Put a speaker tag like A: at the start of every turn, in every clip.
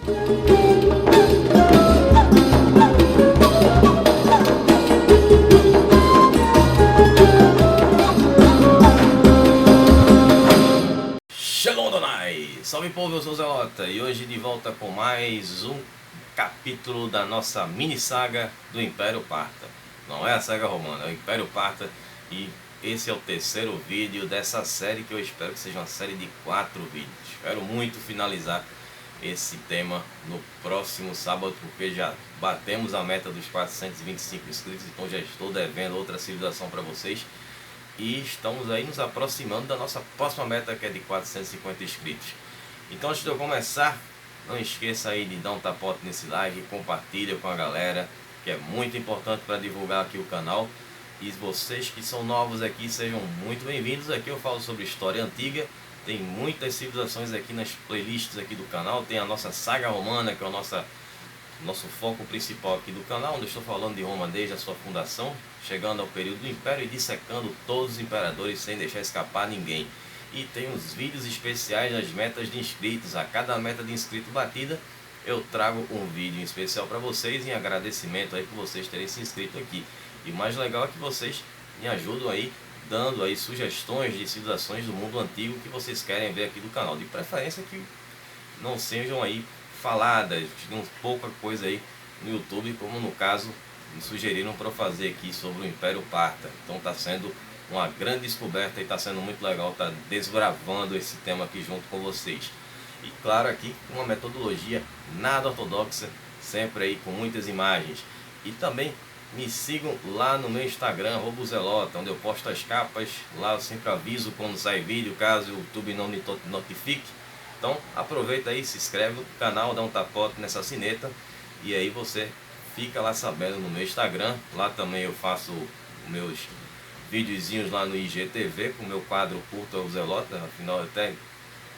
A: Shalom Donai! Salve povo, eu sou o Zelota e hoje de volta com mais um capítulo da nossa mini saga do Império Parta. Não é a saga romana, é o Império Parta, e esse é o terceiro vídeo dessa série, que eu espero que seja uma série de 4 vídeos. Espero muito finalizar esse tema no próximo sábado, porque já batemos a meta dos 425 inscritos, então já estou devendo outra civilização para vocês. E estamos aí nos aproximando da nossa próxima meta, que é de 450 inscritos. Então, antes de eu começar, não esqueça aí de dar um tapote nesse like, compartilha com a galera, que é muito importante para divulgar aqui o canal. E vocês que são novos aqui, sejam muito bem-vindos. Aqui eu falo sobre história antiga, tem muitas civilizações aqui nas playlists aqui do canal. Tem a nossa saga romana, que é o nosso foco principal aqui do canal, onde eu estou falando de Roma desde a sua fundação, chegando ao período do Império e dissecando todos os imperadores sem deixar escapar ninguém. E tem uns vídeos especiais das metas de inscritos. A cada meta de inscrito batida, eu trago um vídeo especial para vocês, em agradecimento aí por vocês terem se inscrito aqui. E o mais legal é que vocês me ajudam aí, dando aí sugestões de civilizações do mundo antigo que vocês querem ver aqui do canal. De preferência que não sejam aí faladas, tinham pouca coisa aí no YouTube, como no caso me sugeriram para fazer aqui sobre o Império Parta. Então está sendo uma grande descoberta e está sendo muito legal estar desbravando esse tema aqui junto com vocês. E claro, aqui uma metodologia nada ortodoxa, sempre aí com muitas imagens. E também me sigam lá no meu Instagram, @zelota, onde eu posto as capas. Lá eu sempre aviso quando sai vídeo, caso o YouTube não me notifique. Então aproveita aí, se inscreve no canal, dá um tapote nessa sineta, e aí você fica lá sabendo no meu Instagram. Lá também eu faço meus videozinhos lá no IGTV com o meu quadro Curto ao Zelota. Afinal, até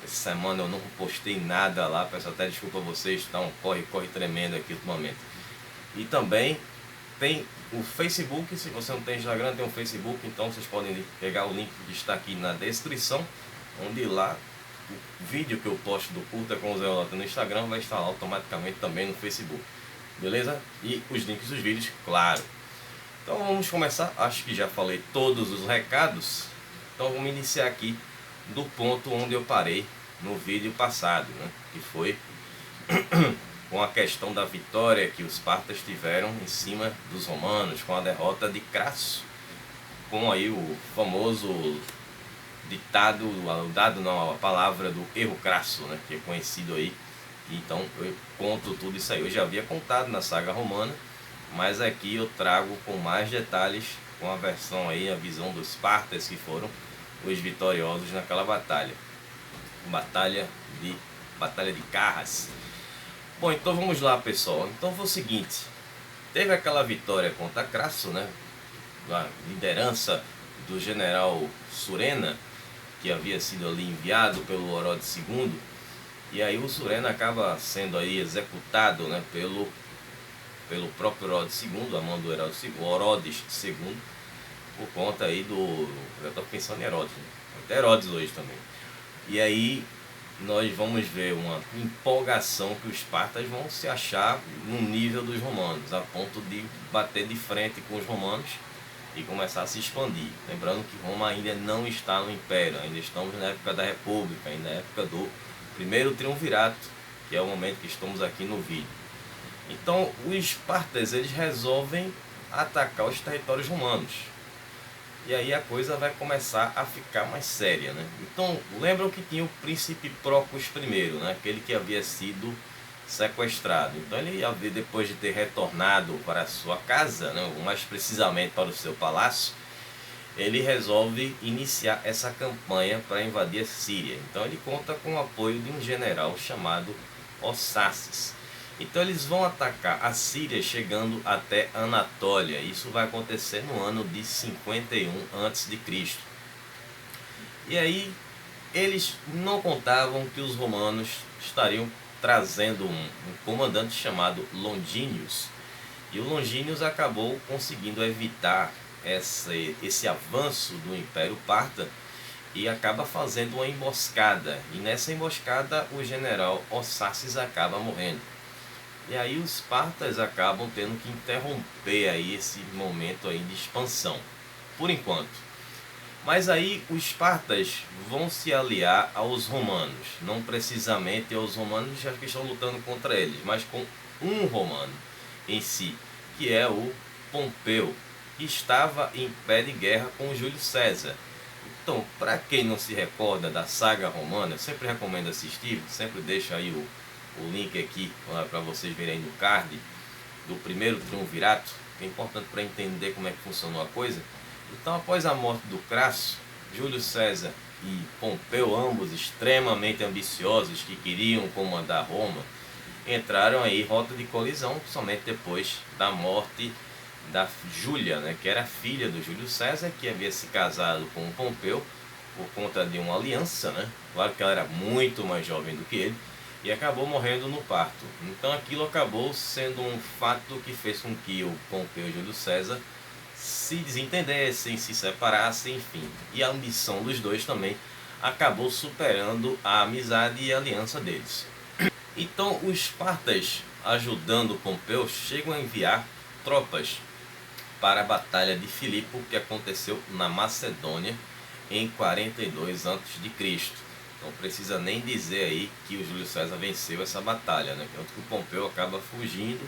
A: essa semana eu não postei nada lá, peço até desculpa a vocês, está um corre tremendo aqui ultimamente. E também tem o Facebook. Se você não tem Instagram, tem um Facebook, então vocês podem pegar o link que está aqui na descrição, onde lá o vídeo que eu posto do Curta com o Zelota no Instagram vai estar automaticamente também no Facebook, beleza? E os links dos vídeos, claro. Então vamos começar. Acho que já falei todos os recados, então vamos iniciar aqui do ponto onde eu parei no vídeo passado, né? Que foi com a questão da vitória que os partas tiveram em cima dos romanos, com a derrota de Crasso, com aí o famoso ditado, a palavra do erro crasso, né, que é conhecido aí. Então eu conto tudo isso aí. Eu já havia contado na saga romana, mas aqui eu trago com mais detalhes, com a versão aí, a visão dos partas, que foram os vitoriosos naquela batalha. Batalha de Carras. Bom, então vamos lá, pessoal. Então foi o seguinte: teve aquela vitória contra Crasso, né, a liderança do general Surena, que havia sido ali enviado pelo Orodes II, e aí o Surena acaba sendo aí executado, né, pelo próprio Orodes II, a mão do Orodes II, por conta aí do... eu estou pensando em Herodes, né? Até Herodes hoje também. E aí nós vamos ver uma empolgação que os partas vão se achar no nível dos romanos, a ponto de bater de frente com os romanos e começar a se expandir. Lembrando que Roma ainda não está no Império, ainda estamos na época da República, ainda na época do primeiro triunvirato, que é o momento que estamos aqui no vídeo. Então os partas, eles resolvem atacar os territórios romanos, e aí a coisa vai começar a ficar mais séria, né? Então lembram que tinha o príncipe Procos I, né? Aquele que havia sido sequestrado. Então ele, depois de ter retornado para a sua casa, né, mais precisamente para o seu palácio, ele resolve iniciar essa campanha para invadir a Síria. Então ele conta com o apoio de um general chamado Ossaces. Então eles vão atacar a Síria chegando até Anatólia. Isso vai acontecer no ano de 51 a.C. E aí eles não contavam que os romanos estariam trazendo um comandante chamado Longínus. E o Longínus acabou conseguindo evitar esse avanço do Império Parta e acaba fazendo uma emboscada. E nessa emboscada o general Ossaces acaba morrendo. E aí os espartas acabam tendo que interromper aí esse momento aí de expansão, por enquanto. Mas aí os espartas vão se aliar aos romanos, não precisamente aos romanos já que estão lutando contra eles, mas com um romano em si, que é o Pompeu, que estava em pé de guerra com Júlio César. Então, para quem não se recorda da saga romana, eu sempre recomendo assistir, sempre deixo aí o link aqui para vocês verem no card do primeiro triunvirato, que é importante para entender como é que funcionou a coisa. Então, após a morte do Crasso, Júlio César e Pompeu, ambos extremamente ambiciosos que queriam comandar Roma, entraram aí em rota de colisão somente depois da morte da Júlia, né, que era filha do Júlio César, que havia se casado com o Pompeu por conta de uma aliança, né? Claro que ela era muito mais jovem do que ele, e acabou morrendo no parto. Então aquilo acabou sendo um fato que fez com que o Pompeu e o Júlio César se desentendessem, se separassem, enfim. E a ambição dos dois também acabou superando a amizade e a aliança deles. Então os espartas, ajudando Pompeu, chegam a enviar tropas para a Batalha de Filipo, que aconteceu na Macedônia em 42 a.C. Não precisa nem dizer aí que o Júlio César venceu essa batalha, né? Tanto que o Pompeu acaba fugindo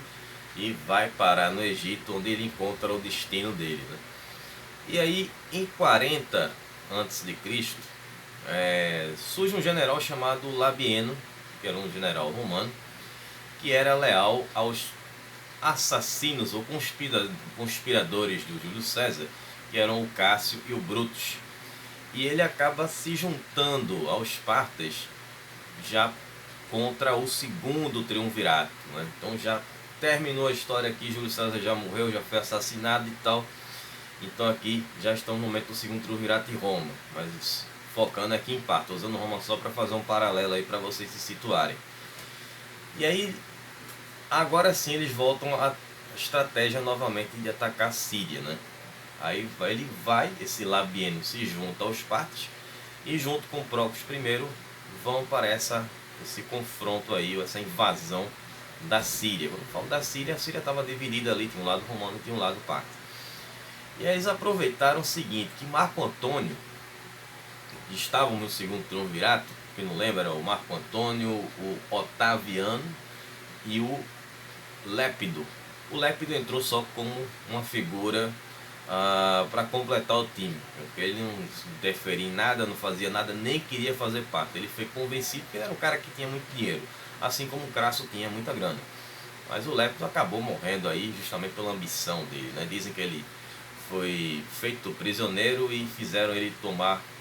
A: e vai parar no Egito, onde ele encontra o destino dele, né? E aí, em 40 a.C., surge um general chamado Labieno, que era um general romano, que era leal aos assassinos ou conspiradores do Júlio César, que eram o Cássio e o Brutus. E ele acaba se juntando aos espartas já contra o segundo triunvirato, né? Então já terminou a história aqui, Júlio César já morreu, já foi assassinado e tal. Então aqui já estamos no momento do segundo triunvirato em Roma, mas focando aqui em Esparta, usando Roma só para fazer um paralelo aí para vocês se situarem. E aí, agora sim eles voltam à estratégia novamente de atacar a Síria, né? Aí esse Labieno se junta aos Espartas e junto com Próclus I vão para esse confronto aí, essa invasão da Síria. Quando eu falo da Síria, a Síria estava dividida ali, tinha um lado romano e tinha um lado parto. E aí eles aproveitaram o seguinte, que Marco Antônio, que estavam no segundo triunvirato, quem não lembra, era o Marco Antônio, o Otaviano e o Lépido. O Lépido entrou só como uma figura para completar o time, porque ele não interferia em nada, não fazia nada, nem queria fazer parte. Ele foi convencido que ele era um cara que tinha muito dinheiro, assim como o Crasso tinha muita grana. Mas o Lépido acabou morrendo aí justamente pela ambição dele, né? Dizem que ele foi feito prisioneiro e fizeram ele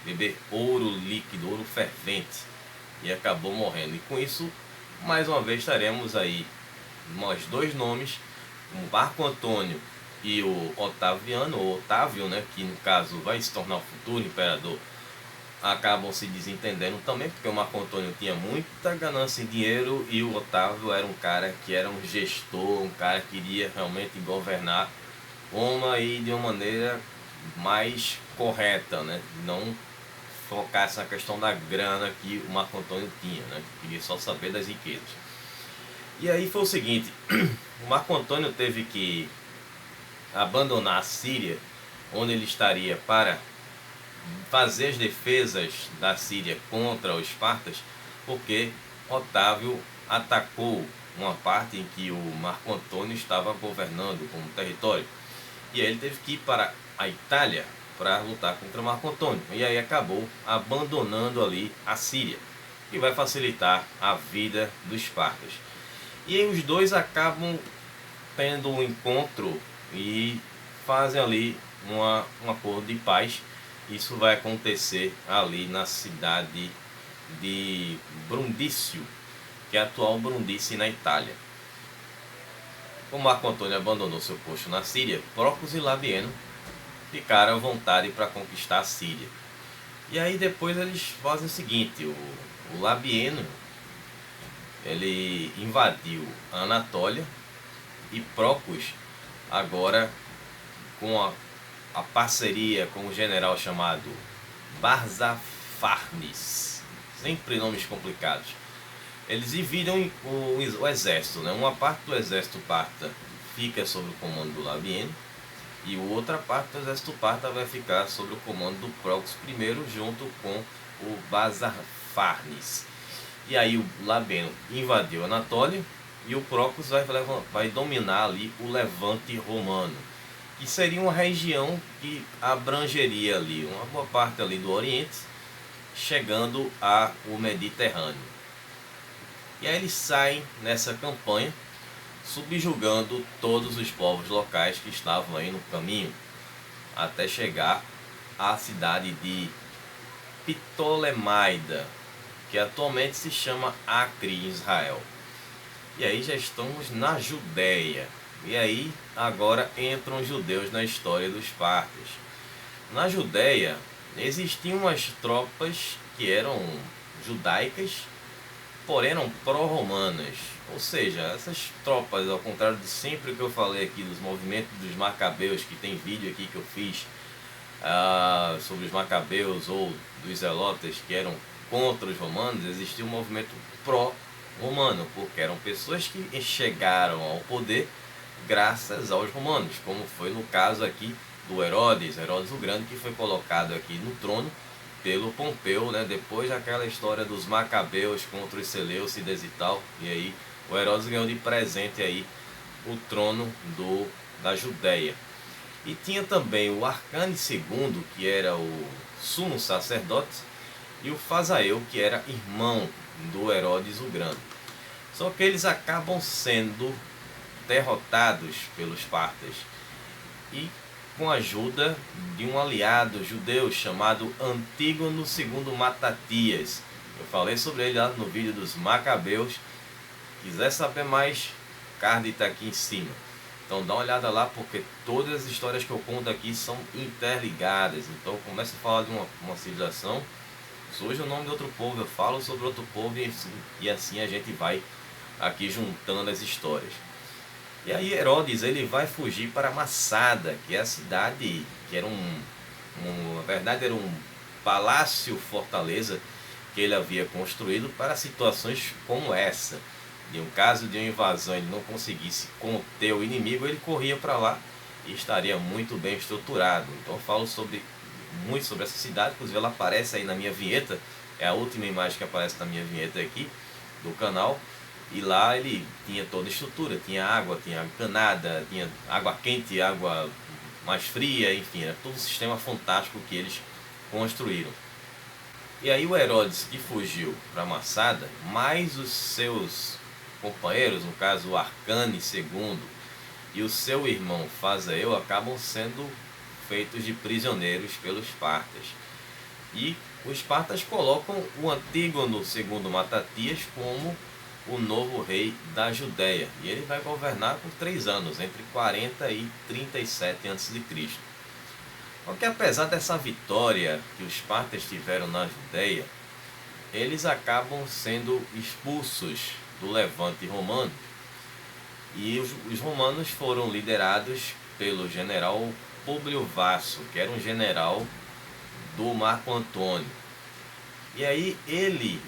A: beber ouro líquido, ouro fervente, e acabou morrendo. E com isso, mais uma vez estaremos aí nós dois nomes, o Marco Antônio e o Otaviano, ou Otávio, né, que no caso vai se tornar o futuro imperador, acabam se desentendendo também, porque o Marco Antônio tinha muita ganância em dinheiro e o Otávio era um cara que era um gestor, um cara que queria realmente governar Roma e de uma maneira mais correta, né? Não focar essa questão da grana que o Marco Antônio tinha, né? Queria só saber das riquezas. E aí foi o seguinte, o Marco Antônio teve que abandonar a Síria, onde ele estaria para fazer as defesas da Síria contra os espartas, porque Otávio atacou uma parte em que o Marco Antônio estava governando como território. E aí ele teve que ir para a Itália para lutar contra Marco Antônio. E aí acabou abandonando ali a Síria, que vai facilitar a vida dos espartas. E aí os dois acabam tendo um encontro e fazem ali um acordo de paz. Isso vai acontecer ali na cidade de Brundício, que é a atual Brundice na Itália. Como Marco Antônio abandonou seu posto na Síria, Próclus e Labieno ficaram à vontade para conquistar a Síria. E aí depois eles fazem o seguinte, o Labieno ele invadiu a Anatólia e Próclus agora com a parceria com um general chamado Barzafarnes, sempre nomes complicados. Eles dividem o exército, né? Uma parte do exército parta fica sob o comando do Labieno, e outra parte do exército parta vai ficar sob o comando do Procos I, junto com o Barzafarnes. E aí o Labieno invadiu a Anatólia, e o Procos vai dominar ali o Levante romano, que seria uma região que abrangeria ali uma boa parte ali do Oriente, chegando ao Mediterrâneo. E aí eles saem nessa campanha, subjugando todos os povos locais que estavam aí no caminho, até chegar à cidade de Ptolemaida, que atualmente se chama Acre, em Israel. E aí já estamos na Judéia. E aí agora entram os judeus na história dos partos. Na Judéia existiam umas tropas que eram judaicas, porém eram pró-romanas. Ou seja, essas tropas, ao contrário de sempre que eu falei aqui dos movimentos dos macabeus, que tem vídeo aqui que eu fiz sobre os macabeus ou dos zelotas que eram contra os romanos, existia um movimento pró-romano, porque eram pessoas que chegaram ao poder graças aos romanos, como foi no caso aqui do Herodes o Grande, que foi colocado aqui no trono pelo Pompeu, né? Depois daquela história dos macabeus contra os seleucidas e tal, e aí o Herodes ganhou de presente aí o trono da Judéia. E tinha também o Arcane II, que era o sumo sacerdote, e o Fazael, que era irmão do Herodes o Grande. Só que eles acabam sendo derrotados pelos partas, e com a ajuda de um aliado judeu chamado Antígono II Matatias. Eu falei sobre ele lá no vídeo dos Macabeus. Quiser saber mais, o card está aqui em cima. Então dá uma olhada lá, porque todas as histórias que eu conto aqui são interligadas. Então eu começo a falar de uma civilização, surge o nome de outro povo, eu falo sobre outro povo, e assim a gente vai aqui juntando as histórias. E aí Herodes ele vai fugir para Massada, que é a cidade que era na verdade era um palácio fortaleza que ele havia construído para situações como essa. Em um caso de uma invasão, ele não conseguisse conter o inimigo, ele corria para lá e estaria muito bem estruturado. Então eu falo muito sobre essa cidade, inclusive ela aparece aí na minha vinheta, é a última imagem que aparece na minha vinheta aqui do canal. E lá ele tinha toda a estrutura, tinha água encanada, tinha água quente, água mais fria, enfim, era todo um sistema fantástico que eles construíram. E aí o Herodes, que fugiu para Massada, mais os seus companheiros, no caso o Arcane II e o seu irmão Fazael, acabam sendo feitos de prisioneiros pelos partas. E os partas colocam o Antígono II Matatias como o novo rei da Judéia, e ele vai governar por 3 anos, entre 40 e 37 a.C. Porque apesar dessa vitória que os partas tiveram na Judéia, eles acabam sendo expulsos do Levante romano, e os romanos foram liderados pelo general Públio Vasso, que era um general do Marco Antônio. E aí ele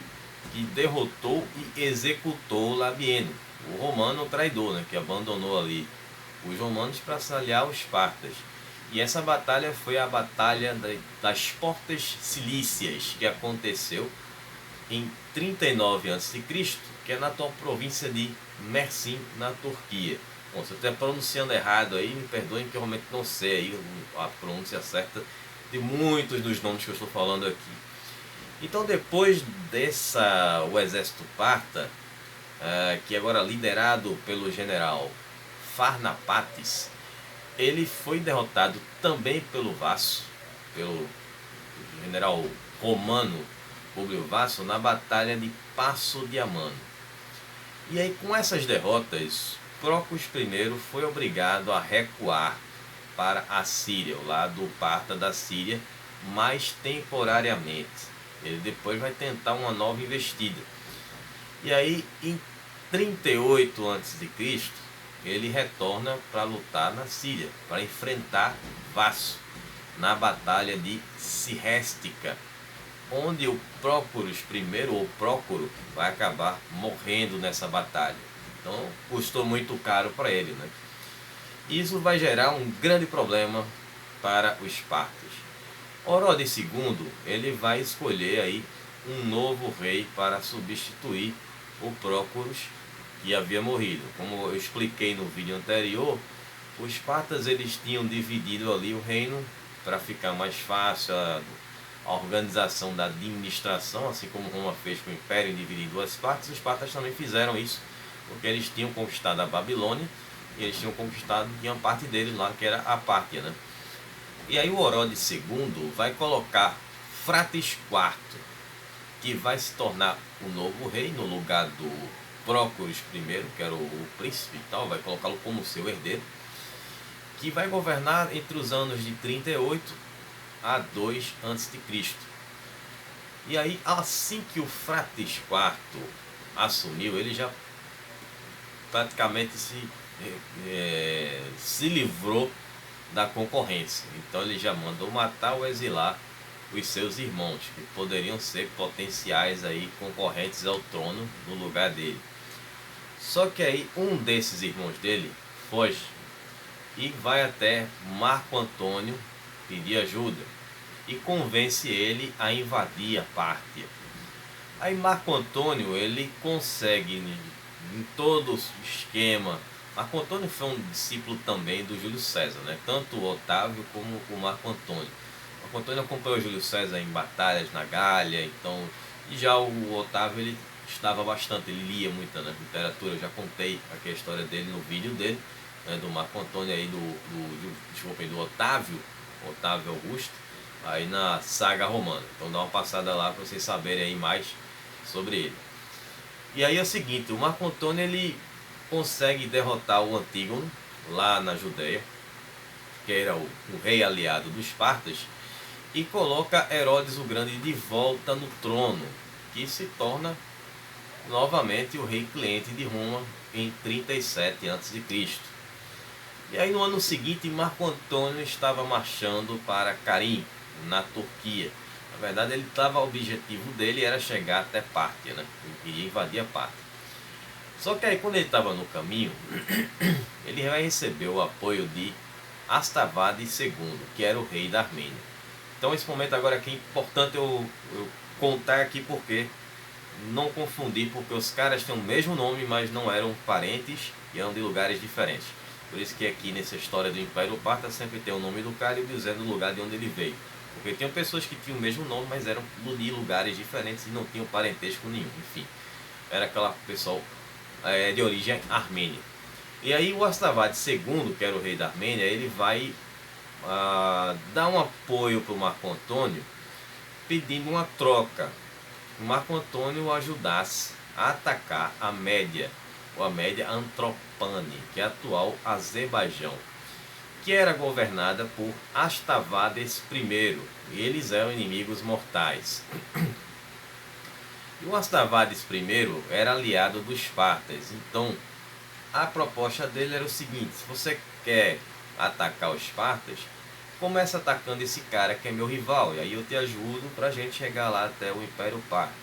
A: que derrotou e executou Labieno, o romano traidor, né, que abandonou ali os romanos para se aliar aos partas. E essa batalha foi a Batalha das Portas Cilícias, que aconteceu em 39 a.C., que é na atual província de Mersin, na Turquia. Bom, se eu estiver pronunciando errado aí, me perdoem que eu realmente não sei aí a pronúncia certa de muitos dos nomes que eu estou falando aqui. Então depois o exército parta, que agora é liderado pelo general Farnapates, ele foi derrotado também pelo Vasso, pelo general romano Públio Vasso, na batalha de Passo de Amano. E aí com essas derrotas, Procos I foi obrigado a recuar para a Síria, o lado parta da Síria, mas temporariamente. Ele depois vai tentar uma nova investida. E aí em 38 a.C., ele retorna para lutar na Síria, para enfrentar Vasso. na batalha de Siréstica, onde o Prócoros I, ou Prócoro, vai acabar morrendo nessa batalha. Então custou muito caro para ele, né? Isso vai gerar um grande problema para os partos. Orodes II, ele vai escolher aí um novo rei para substituir o Prócoros, que havia morrido. Como eu expliquei no vídeo anterior, os partas eles tinham dividido ali o reino para ficar mais fácil a organização da administração, assim como Roma fez com o Império em dividir em duas partes. Os partas também fizeram isso, porque eles tinham conquistado a Babilônia e eles tinham conquistado uma parte deles lá, que era a Pártia, né? E aí o Orodes II vai colocar Frates IV, que vai se tornar o novo rei no lugar do Prócoros I, que era o príncipe e tal, vai colocá-lo como seu herdeiro, que vai governar entre os anos de 38 a 2 a.C. E aí, assim que o Frates IV assumiu, ele já praticamente se livrou da concorrência. Então ele já mandou matar ou exilar os seus irmãos, que poderiam ser potenciais aí concorrentes ao trono no lugar dele. Só que aí um desses irmãos dele foge e vai até Marco Antônio pedir ajuda e convence ele a invadir a Pártia. Aí Marco Antônio ele consegue em todo o esquema. Marco Antônio foi um discípulo também do Júlio César, né? Tanto o Otávio como o Marco Antônio. Marco Antônio acompanhou o Júlio César em batalhas na Gália, então, e já o Otávio ele estava bastante, ele lia muita, né, literatura. Eu já contei aqui a história dele no vídeo dele, né, do Marco Antônio aí, do Otávio Augusto, aí na saga romana. Então dá uma passada lá para vocês saberem aí mais sobre ele. E aí é o seguinte, o Marco Antônio ele consegue derrotar o Antígono lá na Judéia, que era o rei aliado dos partas, e coloca Herodes o Grande de volta no trono, que se torna novamente o rei cliente de Roma em 37 a.C. E aí no ano seguinte Marco Antônio estava marchando para Karim, na Turquia. Na verdade o objetivo dele era chegar até Pártia, né? Ele queria invadir a Pártia. Só que aí quando ele estava no caminho, ele vai receber o apoio de Astavades II, que era o rei da Armênia. Então esse momento agora aqui é importante eu contar aqui porque não confundir, porque os caras têm o mesmo nome, mas não eram parentes e eram de lugares diferentes. Por isso que aqui nessa história do Império Parta sempre tem o nome do cara e dizendo o lugar de onde ele veio. Porque tinham pessoas que tinham o mesmo nome, mas eram de lugares diferentes e não tinham parentesco nenhum. Enfim, era aquela pessoa de origem armênia. E aí o Astavades II, que era o rei da Armênia, ele vai dar um apoio para o Marco Antônio, pedindo uma troca. O Marco Antônio o ajudasse a atacar a Média, ou a Média Antropane, que é a atual Azerbaijão, que era governada por Astavades I, e eles eram inimigos mortais. E o Astavades I era aliado dos partas, então a proposta dele era o seguinte: se você quer atacar os partas, começa atacando esse cara que é meu rival, e aí eu te ajudo para a gente chegar lá até o Império Parta.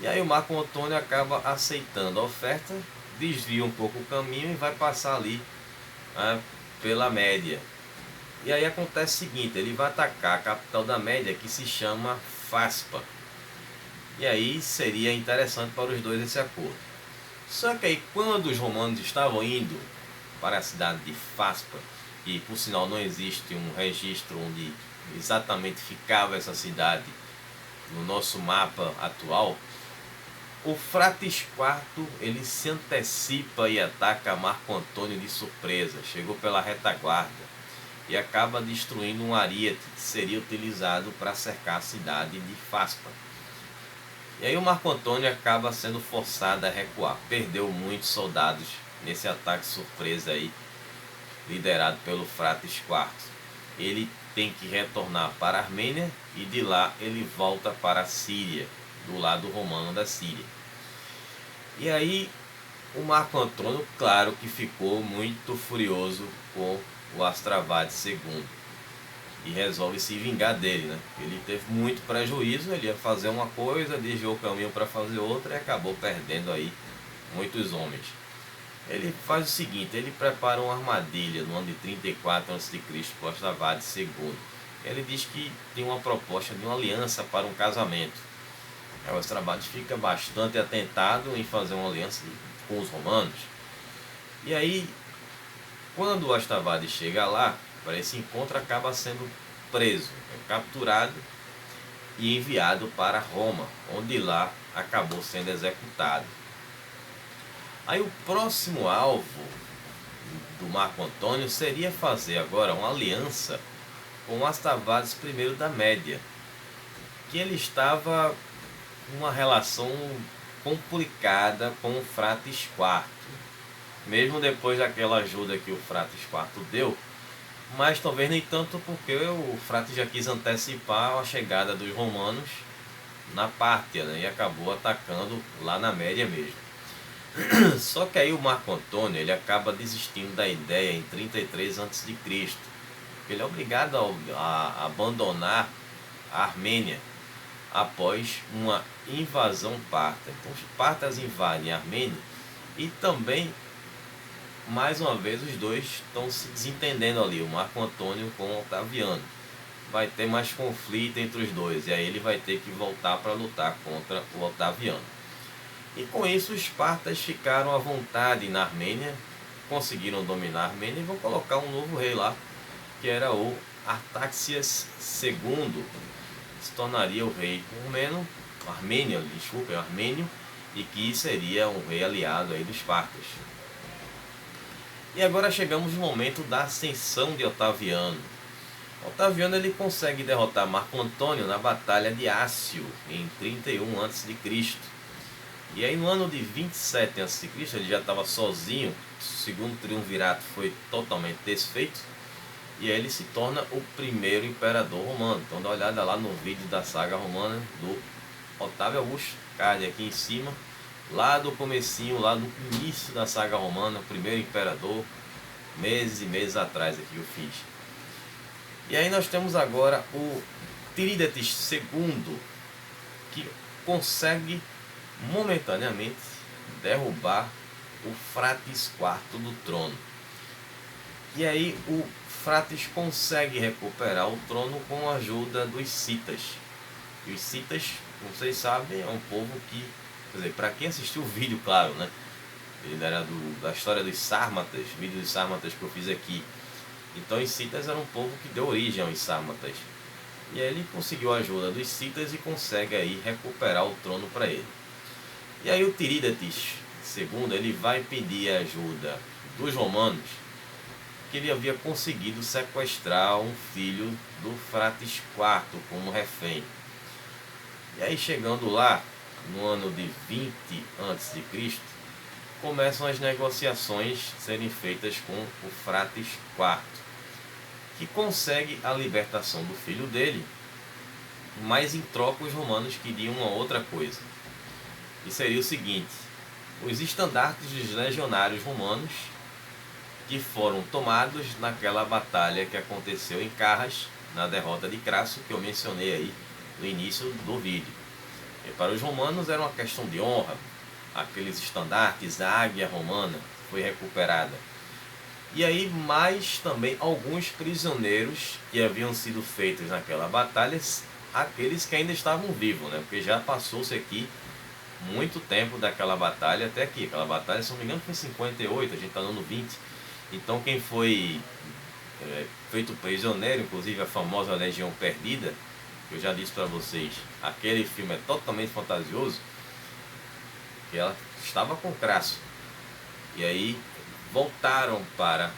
A: E aí o Marco Antônio acaba aceitando a oferta, desvia um pouco o caminho e vai passar ali pela Média. E aí acontece o seguinte, ele vai atacar a capital da Média, que se chama Faspa. E aí seria interessante para os dois esse acordo. Só que aí quando os romanos estavam indo para a cidade de Faspa, e por sinal não existe um registro onde exatamente ficava essa cidade no nosso mapa atual, o Frates IV ele se antecipa e ataca Marco Antônio de surpresa, chegou pela retaguarda e acaba destruindo um ariete que seria utilizado para cercar a cidade de Faspa. E aí o Marco Antônio acaba sendo forçado a recuar, perdeu muitos soldados nesse ataque surpresa aí, liderado pelo Frates IV. Ele tem que retornar para a Armênia e de lá ele volta para a Síria, do lado romano da Síria. E aí o Marco Antônio, claro que ficou muito furioso com o Astavades II. e resolve se vingar dele, né? Ele teve muito prejuízo, ele ia fazer uma coisa, desviou o caminho para fazer outra e acabou perdendo aí muitos homens. Ele faz o seguinte, ele prepara uma armadilha no ano de 34 a.C. para o Astavares II. Ele diz que tem uma proposta de uma aliança para um casamento. Aí o Astavares fica bastante atentado em fazer uma aliança com os romanos. E aí, quando o Astavares chega lá, para esse encontro, acaba sendo preso, capturado e enviado para Roma, onde lá acabou sendo executado. Aí o próximo alvo do Marco Antônio seria fazer agora uma aliança com o Astavares I da Média, que ele estava com uma relação complicada com o Frates IV, mesmo depois daquela ajuda que o Frates IV deu, mas talvez nem tanto porque o Frates já quis antecipar a chegada dos romanos na Pártia, né, e acabou atacando lá na Média mesmo. Só que aí o Marco Antônio ele acaba desistindo da ideia em 33 a.C. Ele é obrigado a abandonar a Armênia após uma invasão parta. Então os partas invadem a Armênia e também, mais uma vez, os dois estão se desentendendo ali, o Marco Antônio com o Otaviano. Vai ter mais conflito entre os dois e aí ele vai ter que voltar para lutar contra o Otaviano. E com isso os partas ficaram à vontade na Armênia, conseguiram dominar a Armênia e vão colocar um novo rei lá, que era o Artaxias II, se tornaria o rei armênio, e que seria um rei aliado aí dos partas. E agora chegamos no momento da ascensão de Otaviano. Otaviano ele consegue derrotar Marco Antônio na Batalha de Ácio, em 31 a.C. E aí no ano de 27 a.C., ele já estava sozinho, o segundo triunvirato foi totalmente desfeito, e aí ele se torna o primeiro imperador romano. Então dá uma olhada lá no vídeo da saga romana do Otávio Augusto, card aqui em cima, lá do comecinho, lá no início da saga romana, o primeiro imperador, meses e meses atrás aqui eu fiz. E aí nós temos agora o Tirídates II, que consegue momentaneamente derrubar o Frates IV do trono. E aí o Frates consegue recuperar o trono com a ajuda dos citas. E os citas, como vocês sabem, é um povo que, quer dizer, para quem assistiu o vídeo, claro, né? Ele era da história dos Sármatas, vídeo dos Sármatas que eu fiz aqui. Então os citas eram um povo que deu origem aos Sármatas. E aí ele conseguiu a ajuda dos citas e consegue aí recuperar o trono para ele. E aí o Tirídates II, ele vai pedir a ajuda dos romanos, que ele havia conseguido sequestrar um filho do Frates IV como refém. E aí chegando lá, no ano de 20 a.C., começam as negociações serem feitas com o Frates IV, que consegue a libertação do filho dele, mas em troca os romanos queriam uma outra coisa. E seria o seguinte: os estandartes dos legionários romanos que foram tomados naquela batalha que aconteceu em Carras, na derrota de Crasso, que eu mencionei aí no início do vídeo. E para os romanos era uma questão de honra, aqueles estandartes, a águia romana foi recuperada. E aí mais também alguns prisioneiros que haviam sido feitos naquela batalha, aqueles que ainda estavam vivos, né? Porque já passou-se aqui muito tempo daquela batalha até aqui. Aquela batalha, se não me engano, foi em 58, a gente está no ano 20. Então quem foi feito prisioneiro, inclusive a famosa Legião Perdida, que eu já disse para vocês, aquele filme é totalmente fantasioso, que ela estava com Crasso. E aí voltaram para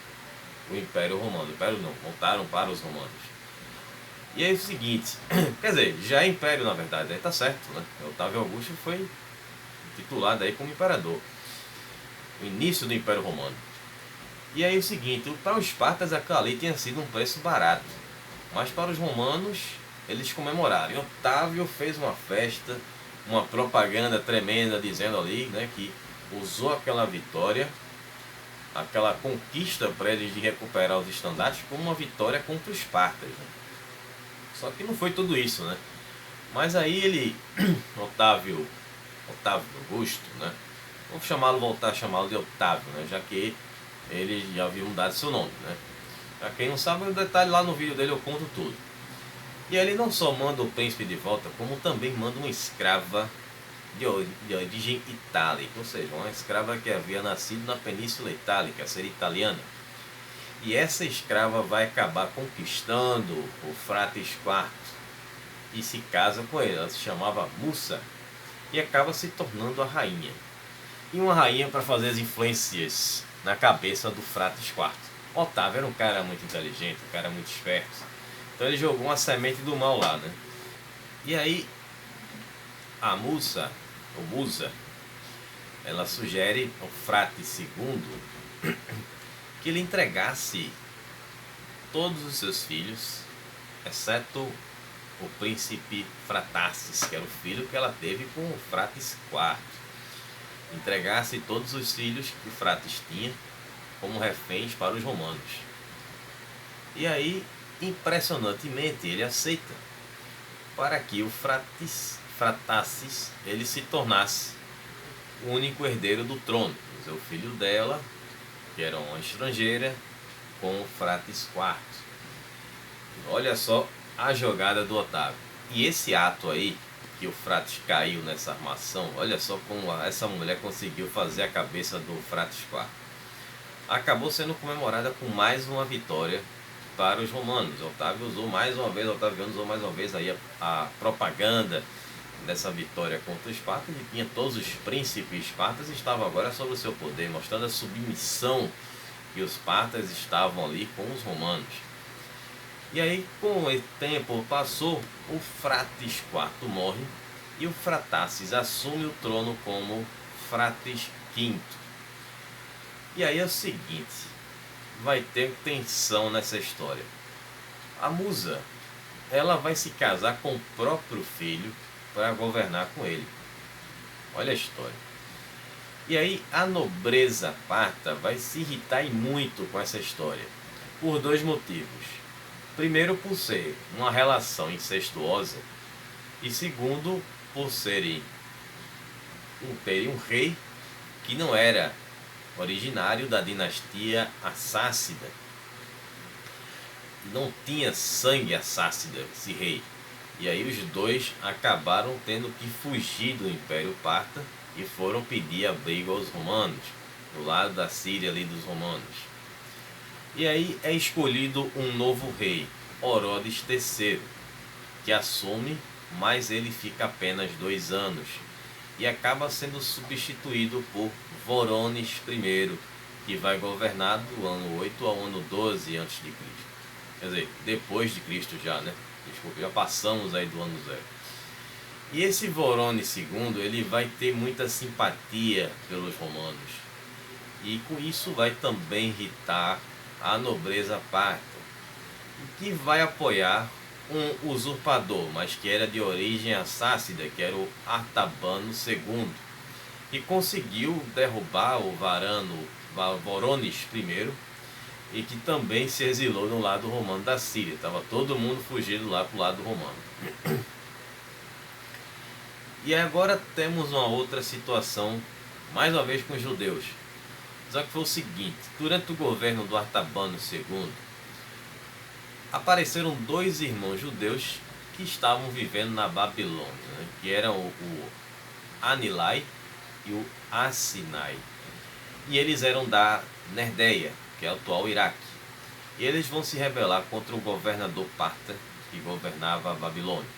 A: o Império Romano. Império não, voltaram para os romanos. E aí é o seguinte, quer dizer, já é império na verdade, aí tá certo, né? Otávio Augusto foi titulado aí como imperador. O início do Império Romano. E aí é o seguinte, para os partas aquilo ali tinha sido um preço barato, mas para os romanos eles comemoraram. E Otávio fez uma festa, uma propaganda tremenda dizendo ali, né, que usou aquela vitória, aquela conquista para eles de recuperar os estandartes como uma vitória contra os partas, né? Só que não foi tudo isso, né? Mas aí ele, Otávio Augusto, né? Vamos chamá-lo, voltar a chamá-lo de Otávio, né? Já que ele já havia mudado seu nome, né? Pra quem não sabe, o detalhe lá no vídeo dele eu conto tudo. E ele não só manda o príncipe de volta, como também manda uma escrava de origem itálica, ou seja, uma escrava que havia nascido na Península Itálica, ser italiana. E essa escrava vai acabar conquistando o Frates IV e se casa com ele. Ela se chamava Mussa e acaba se tornando a rainha. E uma rainha para fazer as influências na cabeça do Frates IV. Otávio era um cara muito inteligente, um cara muito esperto. Então ele jogou uma semente do mal lá, né? E aí a Mussa, ou Musa, ela sugere ao Frates II que ele entregasse todos os seus filhos, exceto o príncipe Fratasses, que era o filho que ela teve com o Frates IV. Entregasse todos os filhos que o Frates tinha como reféns para os romanos. E aí, impressionantemente, ele aceita, para que o Fratasses ele se tornasse o único herdeiro do trono. O filho dela, que era uma estrangeira, com o Frates IV. Olha só a jogada do Otávio. E esse ato aí, que o Frates caiu nessa armação, olha só como essa mulher conseguiu fazer a cabeça do Frates IV. Acabou sendo comemorada com mais uma vitória para os romanos. Otaviano usou mais uma vez aí a propaganda dessa vitória contra os espartas, e tinha todos os príncipes espartas estavam agora sob o seu poder, mostrando a submissão que os espartas estavam ali com os romanos. E aí, com o tempo passou, o Frates IV morre e o Fratasses assume o trono como Frates V. E aí é o seguinte, vai ter tensão nessa história. A Musa, ela vai se casar com o próprio filho para governar com ele. Olha a história. E aí a nobreza parta vai se irritar e muito com essa história, por dois motivos. Primeiro, por ser uma relação incestuosa, e segundo, por terem um rei que não era originário da dinastia Assácida. Não tinha sangue assácida esse rei. E aí os dois acabaram tendo que fugir do Império Parta e foram pedir abrigo aos romanos, do lado da Síria ali dos romanos. E aí é escolhido um novo rei, Orodes III, que assume, mas ele fica apenas 2 anos e acaba sendo substituído por Vorones I, que vai governar do ano 8 ao ano 12 a.C. Quer dizer, depois de Cristo já, né? Desculpa, já passamos aí do ano 0. E esse Vorones II, ele vai ter muita simpatia pelos romanos. E com isso vai também irritar a nobreza parta, que vai apoiar um usurpador, mas que era de origem assácida, que era o Artabano II, que conseguiu derrubar o Vorones I, e que também se exilou no lado romano da Síria. Estava todo mundo fugindo lá para o lado romano. E agora temos uma outra situação, mais uma vez com os judeus. Só que foi o seguinte, durante o governo do Artabano II, apareceram 2 irmãos judeus que estavam vivendo na Babilônia, né? Que eram o Anilai e o Assinai. E eles eram da Nerdeia, que é o atual Iraque. E eles vão se rebelar contra o governador Parta, que governava a Babilônia.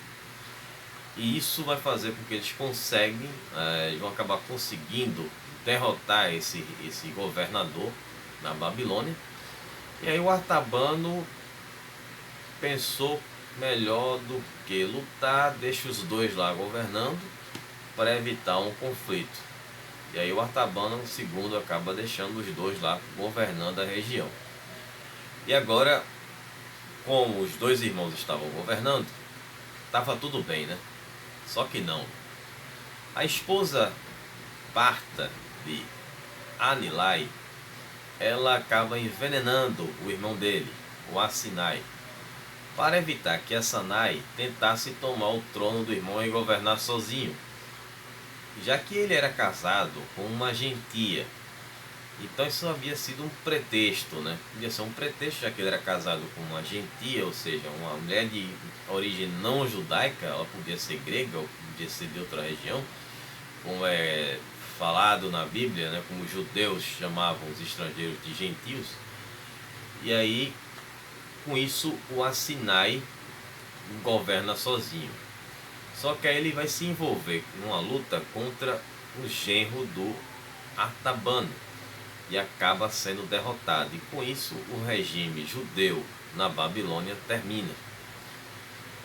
A: E isso vai fazer com que eles vão acabar conseguindo derrotar esse governador na Babilônia. E aí o Artabano pensou melhor do que lutar, deixa os 2 lá governando para evitar um conflito. E aí o Artabano II acaba deixando os 2 lá governando a região. E agora, como os 2 irmãos estavam governando, estava tudo bem, né? Só que não. A esposa parta de Anilai, ela acaba envenenando o irmão dele, o Assinai. para evitar que Assanai tentasse tomar o trono do irmão e governar sozinho, já que ele era casado com uma gentia. Então isso havia sido um pretexto, né? Podia ser um pretexto, já que ele era casado com uma gentia, ou seja, uma mulher de origem não judaica. Ela podia ser grega ou podia ser de outra região, como é falado na Bíblia, né? Como os judeus chamavam os estrangeiros de gentios. E aí, com isso, o Assinai governa sozinho. Só que aí ele vai se envolver numa luta contra o genro do Artabano e acaba sendo derrotado. E com isso o regime judeu na Babilônia termina.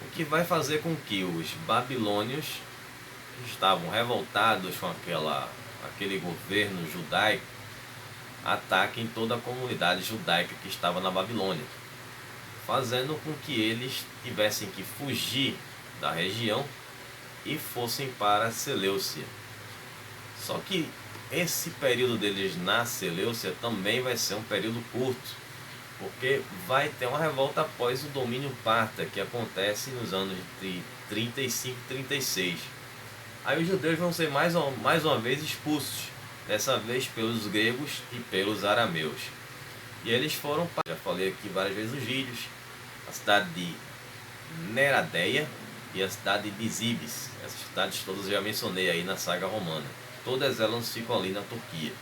A: O que vai fazer com que os babilônios, que estavam revoltados com aquele governo judaico, ataquem toda a comunidade judaica que estava na Babilônia, fazendo com que eles tivessem que fugir da região e fossem para Seleucia. Só que esse período deles na Seleucia também vai ser um período curto, porque vai ter uma revolta após o domínio parta, que acontece nos anos de 35 e 36. Aí os judeus vão ser mais uma vez expulsos, dessa vez pelos gregos e pelos arameus. E eles foram para, já falei aqui várias vezes nos vídeos, a cidade de Neradeia e a cidade de Zibis. Essas cidades todas eu já mencionei aí na saga romana. Todas elas ficam ali na Turquia.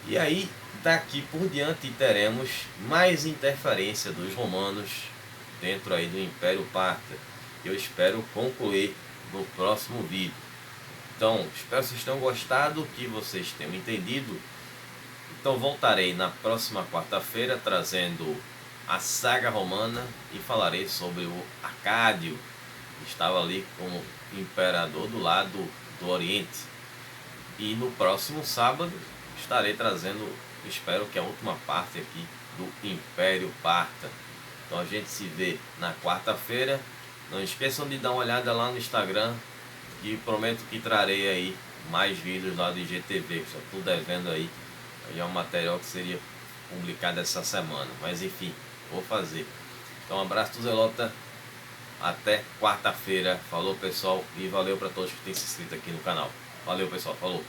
A: E aí, daqui por diante, teremos mais interferência dos romanos dentro aí do Império Parta. Eu espero concluir no próximo vídeo. Então, espero que vocês tenham gostado, que vocês tenham entendido. Então voltarei na próxima quarta-feira trazendo a saga romana e falarei sobre o Arcádio, que estava ali como imperador do lado do Oriente. E no próximo sábado estarei trazendo, espero que a última parte aqui do Império Parta. Então a gente se vê na quarta-feira. Não esqueçam de dar uma olhada lá no Instagram, e prometo que trarei aí mais vídeos lá do IGTV, que só estou devendo aí. É um material que seria publicado essa semana, mas enfim, vou fazer. Então um abraço do Zelota, até quarta-feira. Falou pessoal, e valeu para todos que têm se inscrito aqui no canal. Valeu pessoal, falou.